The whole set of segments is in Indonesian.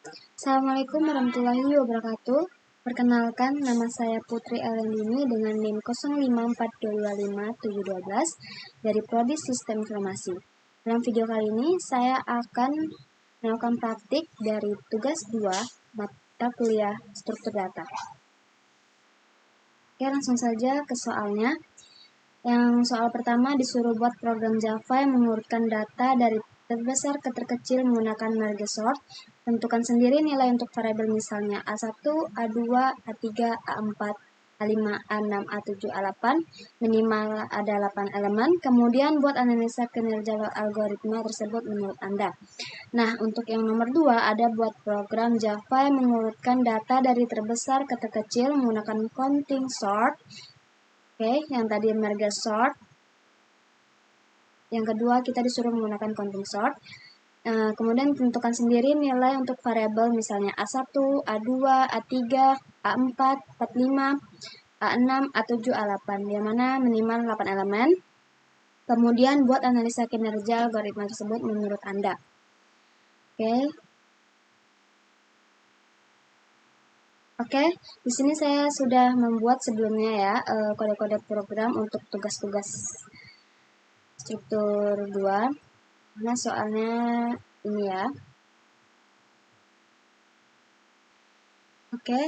Assalamualaikum warahmatullahi wabarakatuh. Perkenalkan, nama saya Putri Elendini dengan NIM 054225712 dari Prodi Sistem Informasi. Dalam video kali ini, saya akan melakukan praktik dari tugas 2 mata kuliah struktur data. Oke, langsung saja ke soalnya. Yang soal pertama disuruh buat program Java yang mengurutkan data dari terbesar ke terkecil menggunakan merge sort. Tentukan sendiri nilai untuk variabel misalnya A1, A2, A3, A4, A5, A6, A7, A8, minimal ada 8 elemen. Kemudian buat analisa kinerja algoritma tersebut menurut Anda. Nah, untuk yang nomor 2 ada buat program Java yang mengurutkan data dari terbesar ke terkecil menggunakan counting sort. Oke, yang tadi merge sort. Yang kedua kita disuruh menggunakan counting sort. Kemudian tentukan sendiri nilai untuk variabel misalnya A1, A2, A3, A4, A5, A6, A7, A8, yang mana minimal 8 elemen. Kemudian buat analisa kinerja algoritma tersebut menurut Anda. Oke, di sini saya sudah membuat sebelumnya ya kode-kode program untuk tugas-tugas struktur 2. Nah, soalnya ini ya. Oke,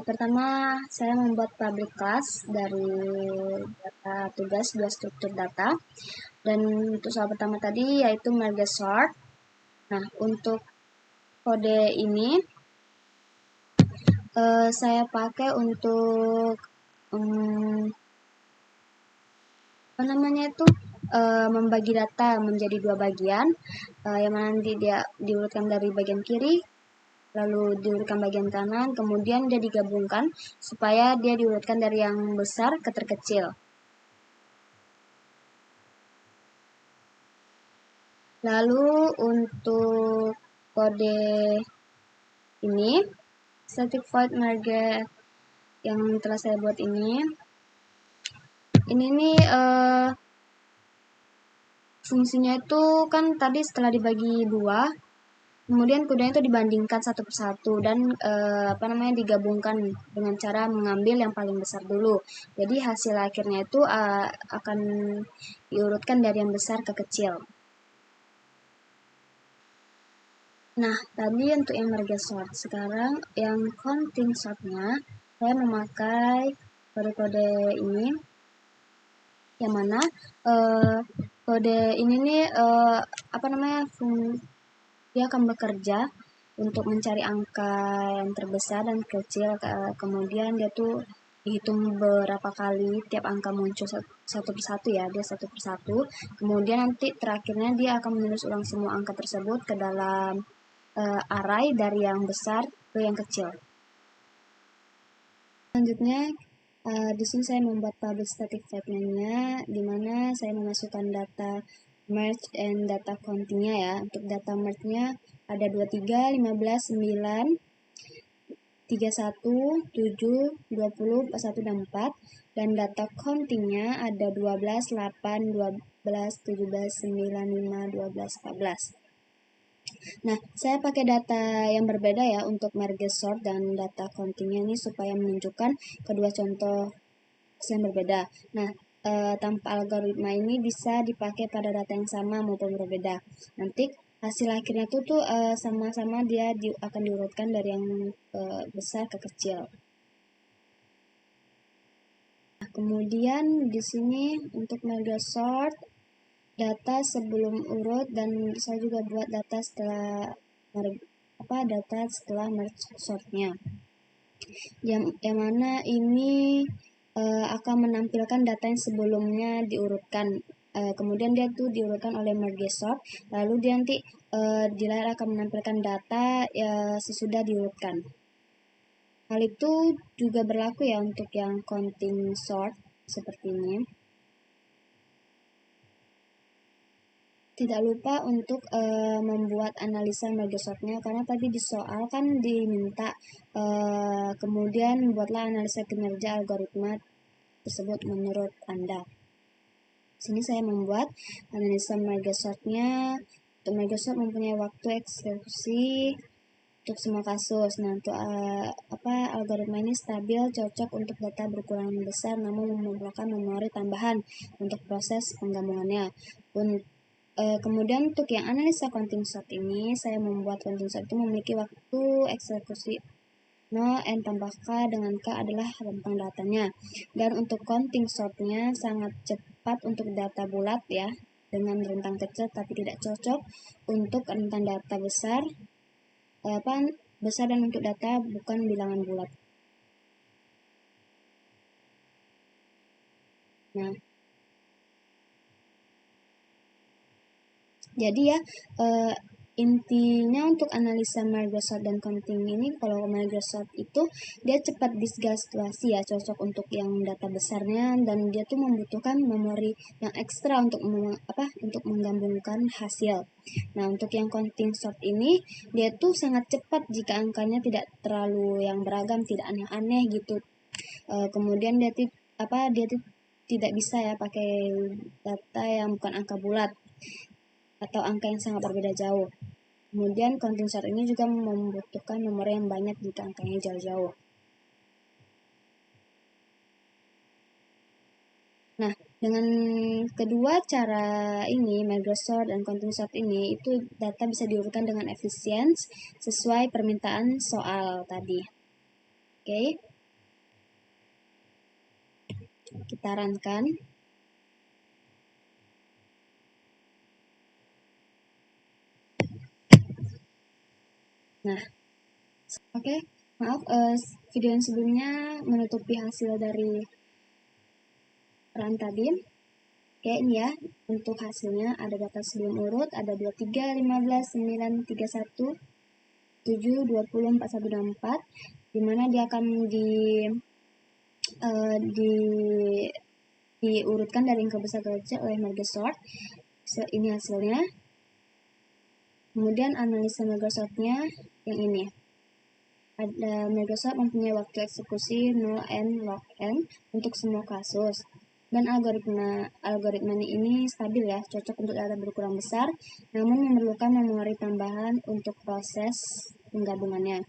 pertama saya membuat public class dari data tugas 2 struktur data. Dan untuk soal pertama tadi yaitu merge sort. Nah, untuk kode ini saya pakai untuk membagi data menjadi 2 bagian, yang mana nanti dia diurutkan dari bagian kiri, lalu diurutkan bagian kanan, kemudian dia digabungkan supaya dia diurutkan dari yang besar ke terkecil. Lalu untuk kode ini, static void merge yang telah saya buat ini nih fungsinya itu kan tadi setelah dibagi 2, kemudian kodenya itu dibandingkan satu persatu dan digabungkan dengan cara mengambil yang paling besar dulu. Jadi hasil akhirnya itu akan diurutkan dari yang besar ke kecil. Nah, tadi untuk yang merge sort. Sekarang yang counting sortnya saya memakai kode-kode ini, yang mana kode ini nih dia akan bekerja untuk mencari angka yang terbesar dan kecil, kemudian dia tuh dihitung berapa kali tiap angka muncul satu persatu ya, dia satu persatu. Kemudian nanti terakhirnya dia akan menulis ulang semua angka tersebut ke dalam array dari yang besar ke yang kecil. Selanjutnya di sini saya membuat public static void-nya, di mana saya memasukkan data merge and data counting-nya ya. Untuk data merge-nya ada 23, 15, 9, 31, 7, 20, 41, dan 4. Dan data counting-nya ada 12, 8, 12, 17, 9, 5, 12, 14. Nah, saya pakai data yang berbeda ya untuk merge sort dan data counting-nya ini supaya menunjukkan kedua contoh yang berbeda. Nah, tanpa algoritma ini bisa dipakai pada data yang sama maupun berbeda. Nanti hasil akhirnya itu tuh sama-sama dia akan diurutkan dari yang besar ke kecil. Nah, kemudian di sini untuk merge sort data sebelum urut, dan saya juga buat data setelah merge sortnya, yang mana ini akan menampilkan data yang sebelumnya diurutkan, kemudian dia tuh diurutkan oleh merge sort, lalu dia nanti di layar akan menampilkan data sesudah diurutkan. Hal itu juga berlaku ya untuk yang counting sort seperti ini. Tidak lupa untuk membuat analisa merge sortnya, karena tadi di soal kan diminta kemudian buatlah analisa kinerja algoritma tersebut menurut Anda. Sini saya membuat analisa merge sortnya untuk Microsoft mempunyai waktu eksekusi untuk semua kasus. Nah, untuk algoritma ini stabil, cocok untuk data berukuran besar, namun memerlukan memori tambahan untuk proses penggabungannya. Kemudian untuk yang analisa counting sort ini, saya membuat counting sort itu memiliki waktu eksekusi 0 n tambah k dengan k adalah rentang datanya. Dan untuk counting sortnya sangat cepat untuk data bulat ya, dengan rentang kecil tapi tidak cocok untuk rentang data besar dan untuk data bukan bilangan bulat. Nah, jadi ya intinya untuk analisa merge sort dan counting ini, kalau merge sort itu dia cepat disgastulasi ya, cocok untuk yang data besarnya, dan dia tuh membutuhkan memori yang ekstra untuk menggabungkan hasil. Nah, untuk yang counting sort ini dia tuh sangat cepat jika angkanya tidak terlalu yang beragam, tidak aneh-aneh gitu. Kemudian dia tidak bisa ya pakai data yang bukan angka bulat atau angka yang sangat berbeda jauh. Kemudian counting sort ini juga membutuhkan memori yang banyak jika angkanya jauh-jauh. Nah, dengan kedua cara ini, merge sort dan counting sort ini, itu data bisa diurutkan dengan efisien sesuai permintaan soal tadi. Oke. Kita runkan. Nah, oke, maaf, video yang sebelumnya menutupi hasil dari run tadi. Oke, ini ya, untuk hasilnya ada data sebelum urut, ada 23, 15, 9, 31, 7, 20, 41, 24, dimana dia akan diurutkan dari yang besar ke kecil oleh merge sort. Ini hasilnya. Kemudian analisa merge sortnya yang ini. Ada merge sort mempunyai waktu eksekusi 0 n log n untuk semua kasus. Dan algoritma ini stabil ya, cocok untuk data berukuran besar, namun memerlukan memori tambahan untuk proses penggabungannya.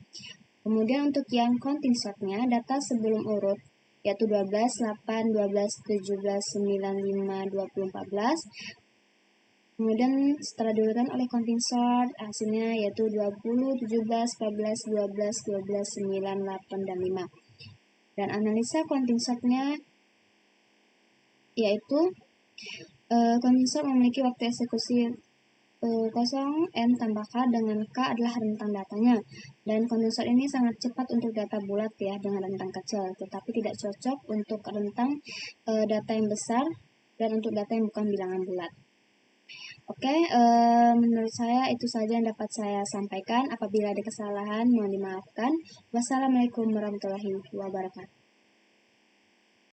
Kemudian untuk yang counting sortnya, data sebelum urut yaitu 12, 8, 12, 17, 9, 5, 20, 14. Kemudian setelah diurutkan oleh counting sort, hasilnya yaitu 20, 17, 14, 12, 12, 9, 8, dan 5. Dan analisa counting sortnya yaitu counting sort memiliki waktu eksekusi 0 n tambah k dengan k adalah rentang datanya. Dan counting sort ini sangat cepat untuk data bulat ya, dengan rentang kecil, tetapi tidak cocok untuk rentang data yang besar dan untuk data yang bukan bilangan bulat. Oke, menurut saya itu saja yang dapat saya sampaikan. Apabila ada kesalahan, mohon dimaafkan. Wassalamualaikum warahmatullahi wabarakatuh.